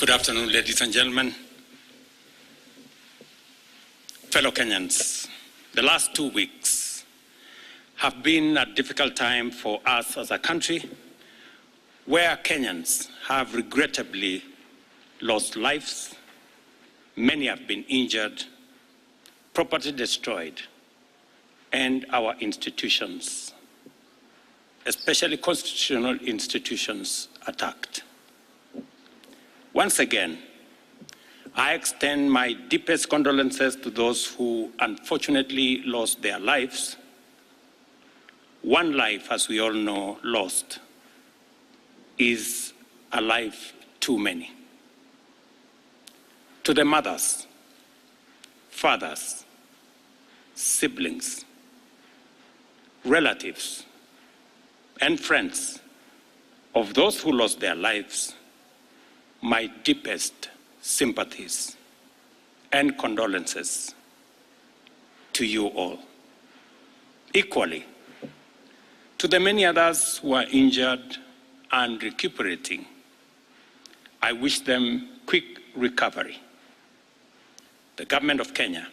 Good afternoon, ladies and gentlemen. Fellow Kenyans, the last 2 weeks have been a difficult time for us as a country, where Kenyans have regrettably lost lives, many have been injured, property destroyed, and our institutions, especially constitutional institutions, attacked. Once again, I extend my deepest condolences to those who unfortunately lost their lives. One life, as we all know, lost is a life too many. To the mothers, fathers, siblings, relatives, and friends of those who lost their lives, my deepest sympathies and condolences to you all. Equally, to the many others who are injured and recuperating, I wish them quick recovery. The government of Kenya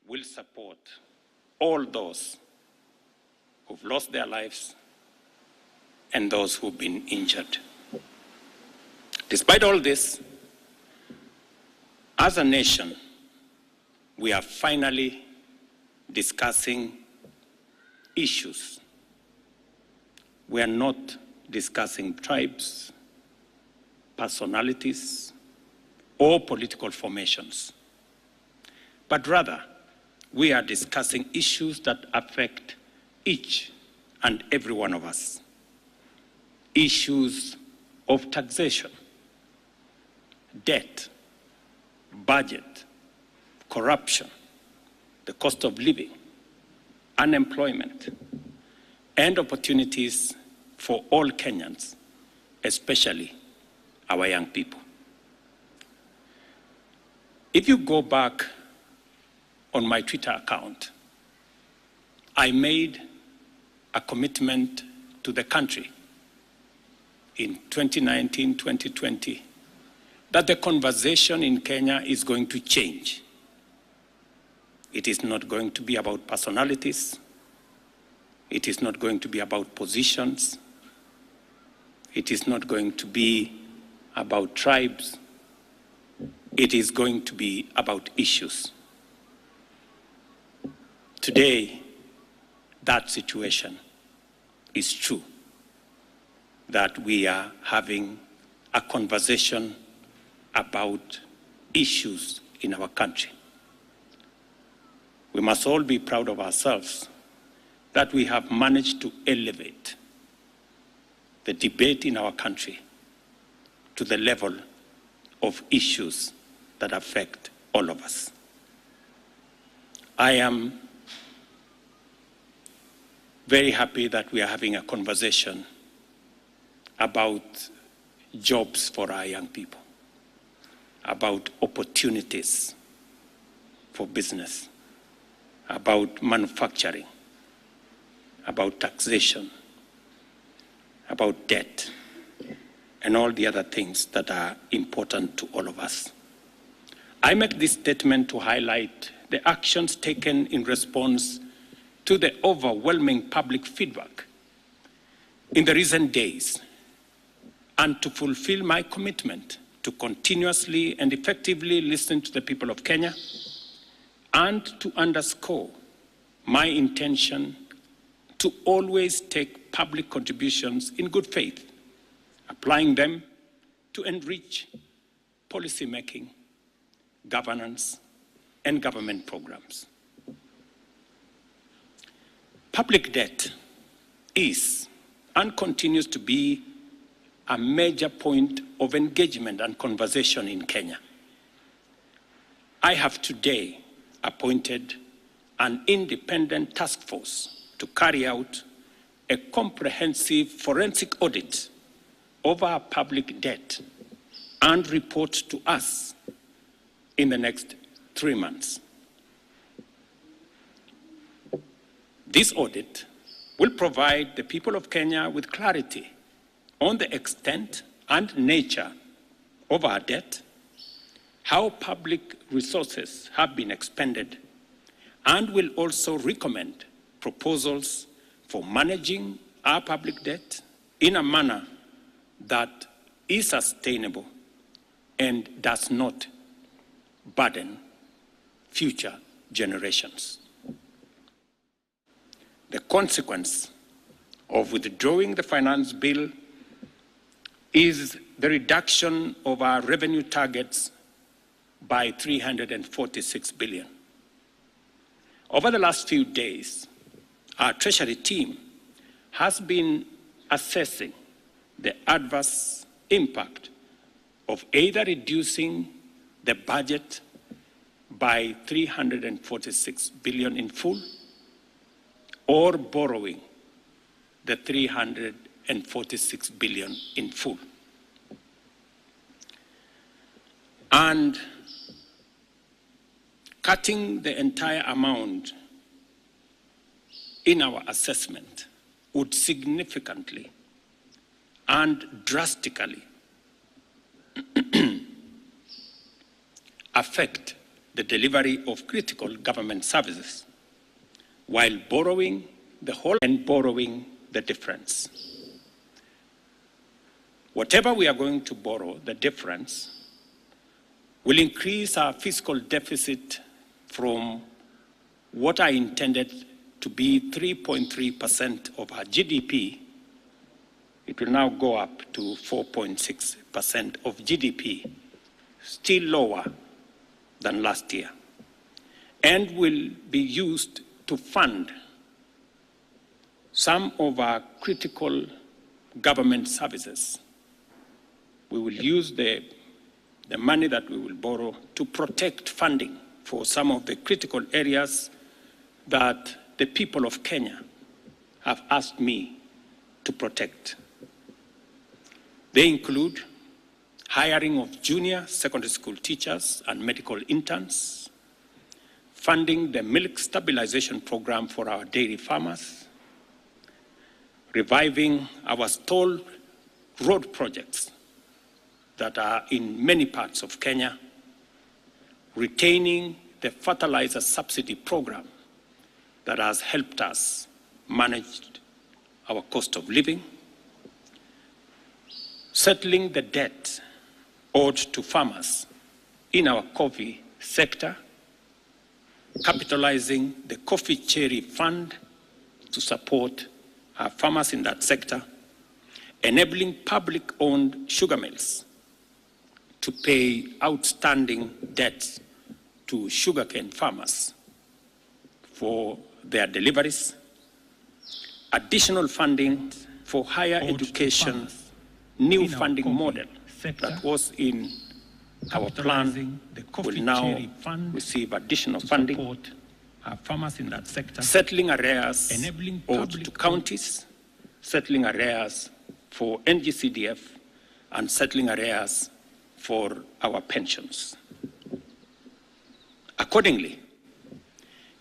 will support all those who've lost their lives and those who've been injured. Despite all this, as a nation, we are finally discussing issues. We are not discussing tribes, personalities, or political formations, but rather we are discussing issues that affect each and every one of us. Issues of taxation, debt, budget, corruption, the cost of living, unemployment, and opportunities for all Kenyans, especially our young people. If you go back on my Twitter account, I made a commitment to the country in 2019, 2020, that the conversation in Kenya is going to change. It is not going to be about personalities. It is not going to be about positions. It is not going to be about tribes. It is going to be about issues. Today, that situation is true, that we are having a conversation about issues in our country. We must all be proud of ourselves that we have managed to elevate the debate in our country to the level of issues that affect all of us. I am very happy that we are having a conversation about jobs for our young people, about opportunities for business, about manufacturing, about taxation, about debt, and all the other things that are important to all of us. I make this statement to highlight the actions taken in response to the overwhelming public feedback in the recent days, and to fulfill my commitment to continuously and effectively listen to the people of Kenya, and to underscore my intention to always take public contributions in good faith, applying them to enrich policymaking, governance, and government programs. Public debt is and continues to be a major point of engagement and conversation in Kenya. I have today appointed an independent task force to carry out a comprehensive forensic audit of our public debt and report to us in the next 3 months. This audit will provide the people of Kenya with clarity on the extent and nature of our debt, how public resources have been expended, and will also recommend proposals for managing our public debt in a manner that is sustainable and does not burden future generations. The consequence of withdrawing the finance bill is the reduction of our revenue targets by 346 billion. Over the last few days, our Treasury team has been assessing the adverse impact of either reducing the budget by 346 billion in full or borrowing the 346 billion in full. And cutting the entire amount in our assessment would significantly and drastically affect the delivery of critical government services, while borrowing the whole and borrowing the difference. Whatever we are going to borrow, the difference, will increase our fiscal deficit from what I intended to be 3.3% of our GDP. It will now go up to 4.6% of GDP, still lower than last year, and will be used to fund some of our critical government services. We will use the money that we will borrow to protect funding for some of the critical areas that the people of Kenya have asked me to protect. They include hiring of junior secondary school teachers and medical interns, funding the milk stabilization program for our dairy farmers, reviving our stalled road projects that are in many parts of Kenya, retaining the fertilizer subsidy program that has helped us manage our cost of living, settling the debt owed to farmers in our coffee sector, capitalizing the Coffee Cherry Fund to support our farmers in that sector, enabling public-owned sugar mills to pay outstanding debts to sugarcane farmers for their deliveries, additional funding for higher education, new funding model that was in our plan will now receive additional funding, our farmers in that sector, settling arrears owed to counties, settling arrears for NGCDF, and settling arrears for our pensions. Accordingly,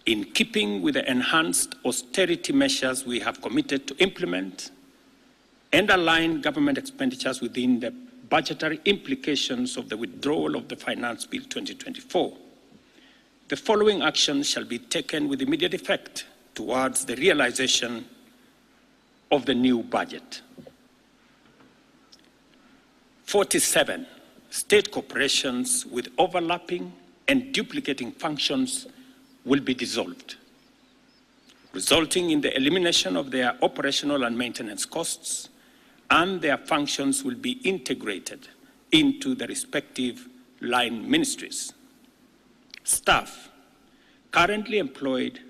in keeping with the enhanced austerity measures we have committed to implement and align government expenditures within the budgetary implications of the withdrawal of the Finance Bill 2024, the following actions shall be taken with immediate effect towards the realization of the new budget. 47 state corporations with overlapping and duplicating functions will be dissolved, resulting in the elimination of their operational and maintenance costs, and their functions will be integrated into the respective line ministries. Staff currently employed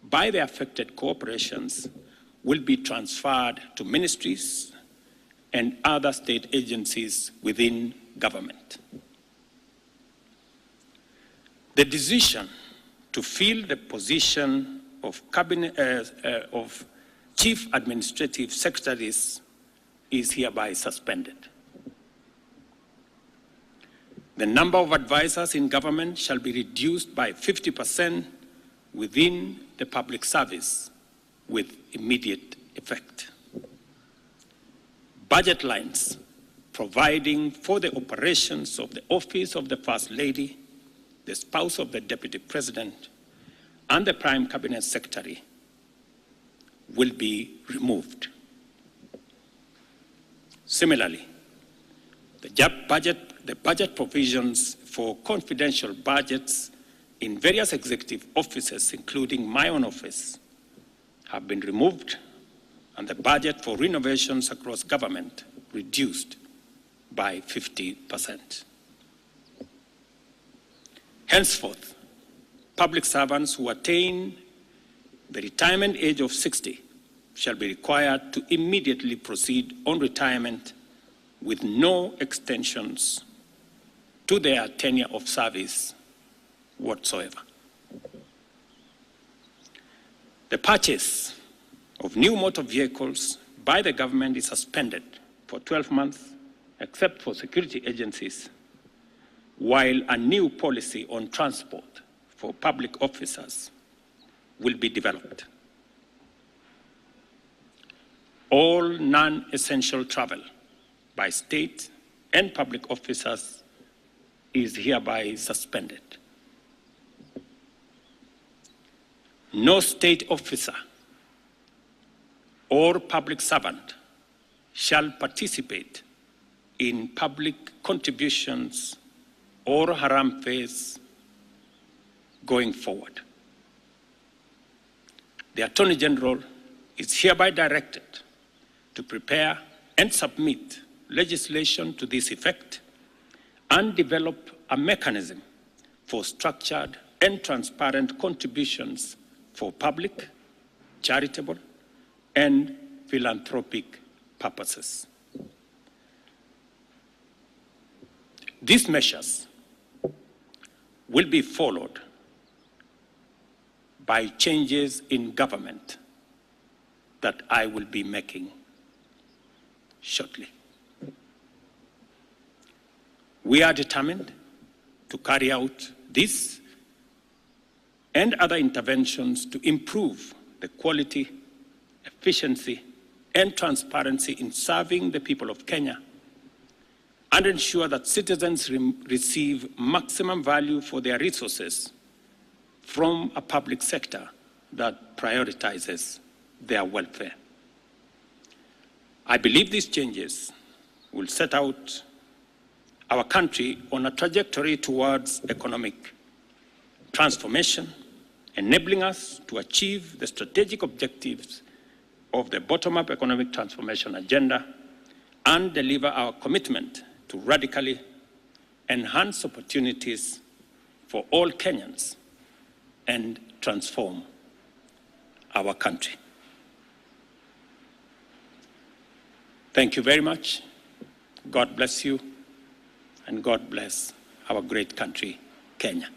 by the affected corporations will be transferred to ministries and other state agencies within government. The decision to fill the position of Chief Administrative Secretaries is hereby suspended. The number of advisors in government shall be reduced by 50% within the public service with immediate effect. Budget lines providing for the operations of the Office of the First Lady, the spouse of the Deputy President, and the Prime Cabinet Secretary will be removed. Similarly, the budget provisions for confidential budgets in various executive offices, including my own office, have been removed, and the budget for renovations across government reduced by 50%. Henceforth, public servants who attain the retirement age of 60 shall be required to immediately proceed on retirement with no extensions to their tenure of service whatsoever. The purchase of new motor vehicles by the government is suspended for 12 months, except for security agencies, while a new policy on transport for public officers will be developed. All non-essential travel by state and public officers is hereby suspended. No state officer or public servant shall participate in public contributions or haram phase going forward. The Attorney General is hereby directed to prepare and submit legislation to this effect and develop a mechanism for structured and transparent contributions for public, charitable, and philanthropic purposes. These measures will be followed by changes in government that I will be making shortly. We are determined to carry out this and other interventions to improve the quality, efficiency, and transparency in serving the people of Kenya and ensure that citizens receive maximum value for their resources from a public sector that prioritizes their welfare. I believe these changes will set out our country on a trajectory towards economic transformation, enabling us to achieve the strategic objectives of the bottom-up economic transformation agenda and deliver our commitment to radically enhance opportunities for all Kenyans and transform our country. Thank you very much. God bless you, and God bless our great country, Kenya.